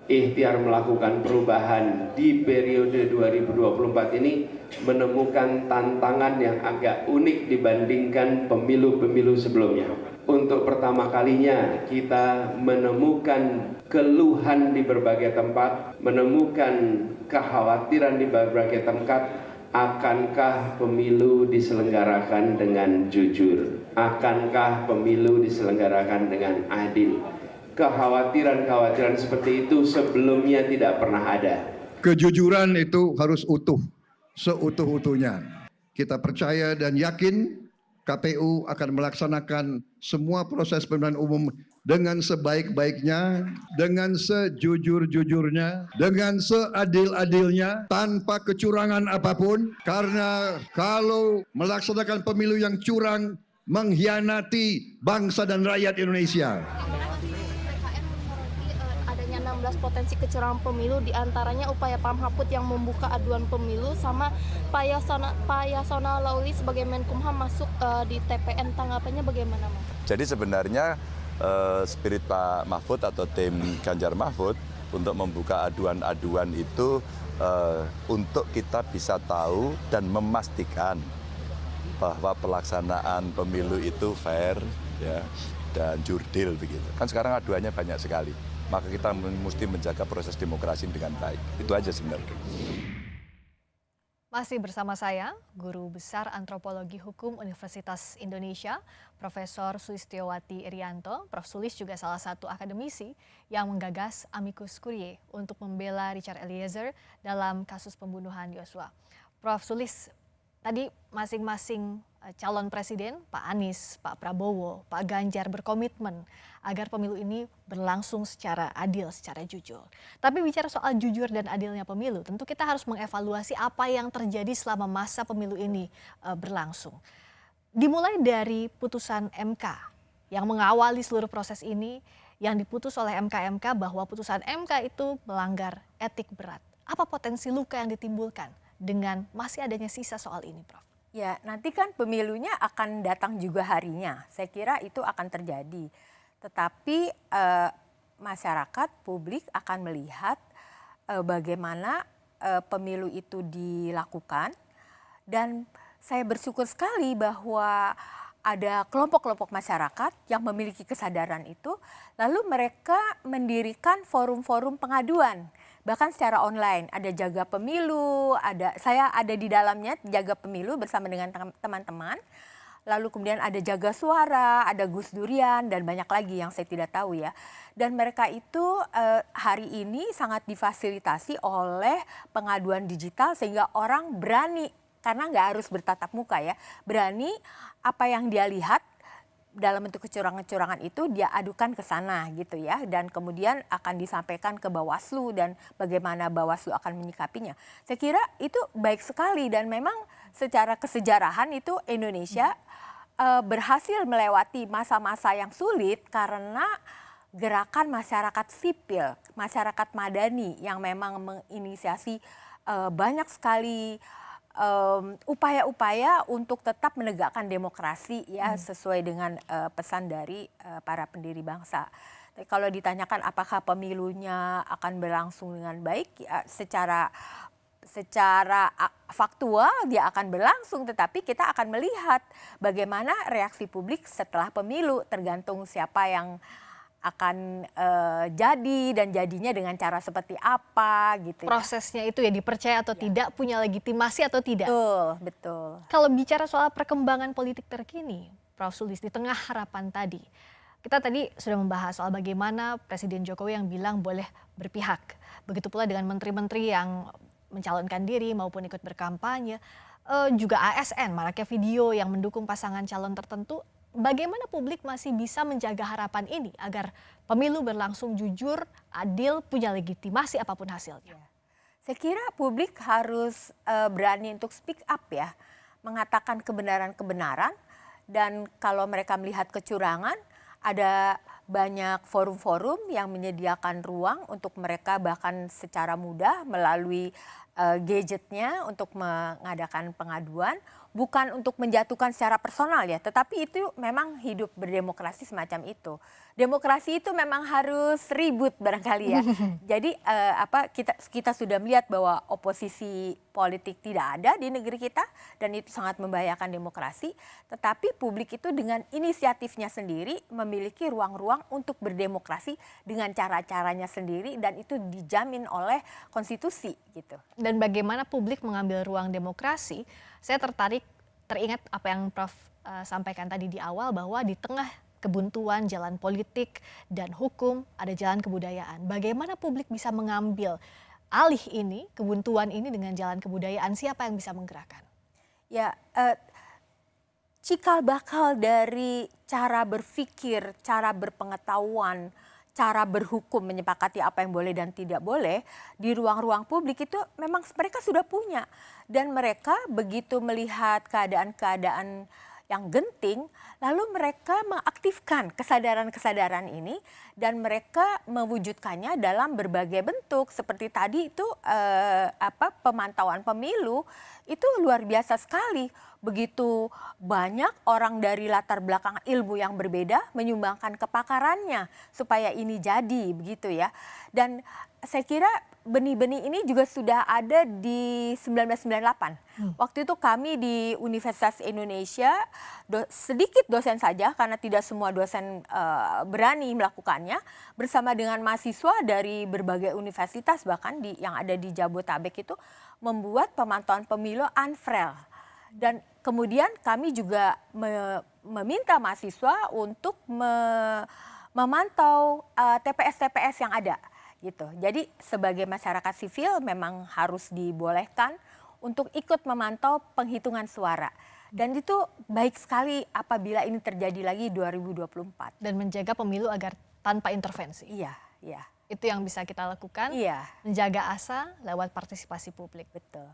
ikhtiar melakukan perubahan di periode 2024 ini menemukan tantangan yang agak unik dibandingkan pemilu-pemilu sebelumnya. Untuk pertama kalinya kita menemukan keluhan di berbagai tempat, menemukan kekhawatiran di berbagai tempat. Akankah pemilu diselenggarakan dengan jujur? Akankah pemilu diselenggarakan dengan adil? Kekhawatiran-kekhawatiran seperti itu sebelumnya tidak pernah ada. Kejujuran itu harus utuh, seutuh-utuhnya. Kita percaya dan yakin KPU akan melaksanakan semua proses pemilihan umum dengan sebaik-baiknya, dengan sejujur-jujurnya, dengan seadil-adilnya, tanpa kecurangan apapun. Karena kalau melaksanakan pemilu yang curang, mengkhianati bangsa dan rakyat Indonesia. 16 potensi kecurangan pemilu, diantaranya upaya Pak Mahfud yang membuka aduan pemilu sama Pak Yasona Lauli sebagai Menkumham masuk di TPN. Tanggapannya bagaimana, Mas? Jadi sebenarnya spirit Pak Mahfud atau tim Ganjar Mahfud untuk membuka aduan-aduan itu untuk kita bisa tahu dan memastikan bahwa pelaksanaan pemilu itu fair ya, dan jurdil begitu. Kan sekarang aduannya banyak sekali. Maka kita mesti menjaga proses demokrasi dengan baik. Itu aja sebenarnya. Masih bersama saya, Guru Besar Antropologi Hukum Universitas Indonesia, Profesor Sulistiowati Irianto. Prof. Sulis juga salah satu akademisi yang menggagas amicus curiae untuk membela Richard Eliezer dalam kasus pembunuhan Yosua. Prof. Sulis, tadi masing-masing calon presiden, Pak Anies, Pak Prabowo, Pak Ganjar berkomitmen agar pemilu ini berlangsung secara adil, secara jujur. Tapi bicara soal jujur dan adilnya pemilu, tentu kita harus mengevaluasi apa yang terjadi selama masa pemilu ini berlangsung. Dimulai dari putusan MK yang mengawali seluruh proses ini, yang diputus oleh MK bahwa putusan MK itu melanggar etik berat. Apa potensi luka yang ditimbulkan dengan masih adanya sisa soal ini, Prof? Ya, nanti kan pemilunya akan datang juga harinya. Saya kira itu akan terjadi. Tetapi masyarakat, publik akan melihat bagaimana pemilu itu dilakukan. Dan saya bersyukur sekali bahwa ada kelompok-kelompok masyarakat yang memiliki kesadaran itu. Lalu mereka mendirikan forum-forum pengaduan. Bahkan secara online, ada Jaga Pemilu, saya ada di dalamnya Jaga Pemilu bersama dengan teman-teman. Lalu kemudian ada Jaga Suara, ada Gus Durian, dan banyak lagi yang saya tidak tahu ya. Dan mereka itu hari ini sangat difasilitasi oleh pengaduan digital sehingga orang berani, karena nggak harus bertatap muka ya, berani apa yang dia lihat dalam bentuk kecurangan-kecurangan itu dia adukan ke sana gitu ya, dan kemudian akan disampaikan ke Bawaslu dan bagaimana Bawaslu akan menyikapinya. Saya kira itu baik sekali dan memang secara kesejarahan itu Indonesia berhasil melewati masa-masa yang sulit karena gerakan masyarakat sipil, masyarakat madani yang memang menginisiasi banyak sekali upaya-upaya untuk tetap menegakkan demokrasi ya sesuai dengan pesan dari para pendiri bangsa. Tapi kalau ditanyakan apakah pemilunya akan berlangsung dengan baik, ya, secara faktual dia akan berlangsung, tetapi kita akan melihat bagaimana reaksi publik setelah pemilu, tergantung siapa yang akan jadi dan jadinya dengan cara seperti apa gitu. Prosesnya itu ya dipercaya atau tidak, punya legitimasi atau tidak. Betul. Kalau bicara soal perkembangan politik terkini, Prof. Sulis, di tengah harapan tadi, kita tadi sudah membahas soal bagaimana Presiden Jokowi yang bilang boleh berpihak. Begitu pula dengan menteri-menteri yang mencalonkan diri maupun ikut berkampanye, juga ASN, maraknya video yang mendukung pasangan calon tertentu. Bagaimana publik masih bisa menjaga harapan ini agar pemilu berlangsung jujur, adil, punya legitimasi apapun hasilnya? Saya kira publik harus berani untuk speak up ya, mengatakan kebenaran-kebenaran, dan kalau mereka melihat kecurangan, ada banyak forum-forum yang menyediakan ruang untuk mereka bahkan secara mudah melalui gadgetnya untuk mengadakan pengaduan. bukan untuk menjatuhkan secara personal ya, tetapi itu memang hidup berdemokrasi semacam itu. Demokrasi itu memang harus ribut barangkali ya. Jadi kita sudah melihat bahwa oposisi politik tidak ada di negeri kita dan itu sangat membahayakan demokrasi. Tetapi publik itu dengan inisiatifnya sendiri memiliki ruang-ruang untuk berdemokrasi dengan cara-caranya sendiri dan itu dijamin oleh konstitusi gitu. Dan bagaimana publik mengambil ruang demokrasi? Saya teringat apa yang Prof sampaikan tadi di awal bahwa di tengah kebuntuan jalan politik dan hukum, ada jalan kebudayaan. Bagaimana publik bisa mengambil alih ini, kebuntuan ini dengan jalan kebudayaan? Siapa yang bisa menggerakkan? Ya, cikal bakal dari cara berpikir, cara berpengetahuan, cara berhukum menyepakati apa yang boleh dan tidak boleh di ruang-ruang publik itu memang mereka sudah punya. Dan mereka begitu melihat keadaan-keadaan yang genting, lalu mereka mengaktifkan kesadaran-kesadaran ini dan mereka mewujudkannya dalam berbagai bentuk. Seperti tadi itu pemantauan pemilu itu luar biasa sekali. Begitu banyak orang dari latar belakang ilmu yang berbeda menyumbangkan kepakarannya supaya ini jadi begitu ya. Dan saya kira benih-benih ini juga sudah ada di 1998. Waktu itu kami di Universitas Indonesia sedikit dosen saja karena tidak semua dosen berani melakukannya, bersama dengan mahasiswa dari berbagai universitas bahkan yang ada di Jabotabek itu membuat pemantauan pemilu unfrel. Dan kemudian kami juga meminta mahasiswa untuk memantau TPS-TPS yang ada. Gitu. Jadi sebagai masyarakat sivil memang harus dibolehkan untuk ikut memantau penghitungan suara. Dan itu baik sekali apabila ini terjadi lagi 2024. Dan menjaga pemilu agar tanpa intervensi. Iya, iya. Itu yang bisa kita lakukan, Iya. menjaga asa lewat partisipasi publik. Betul.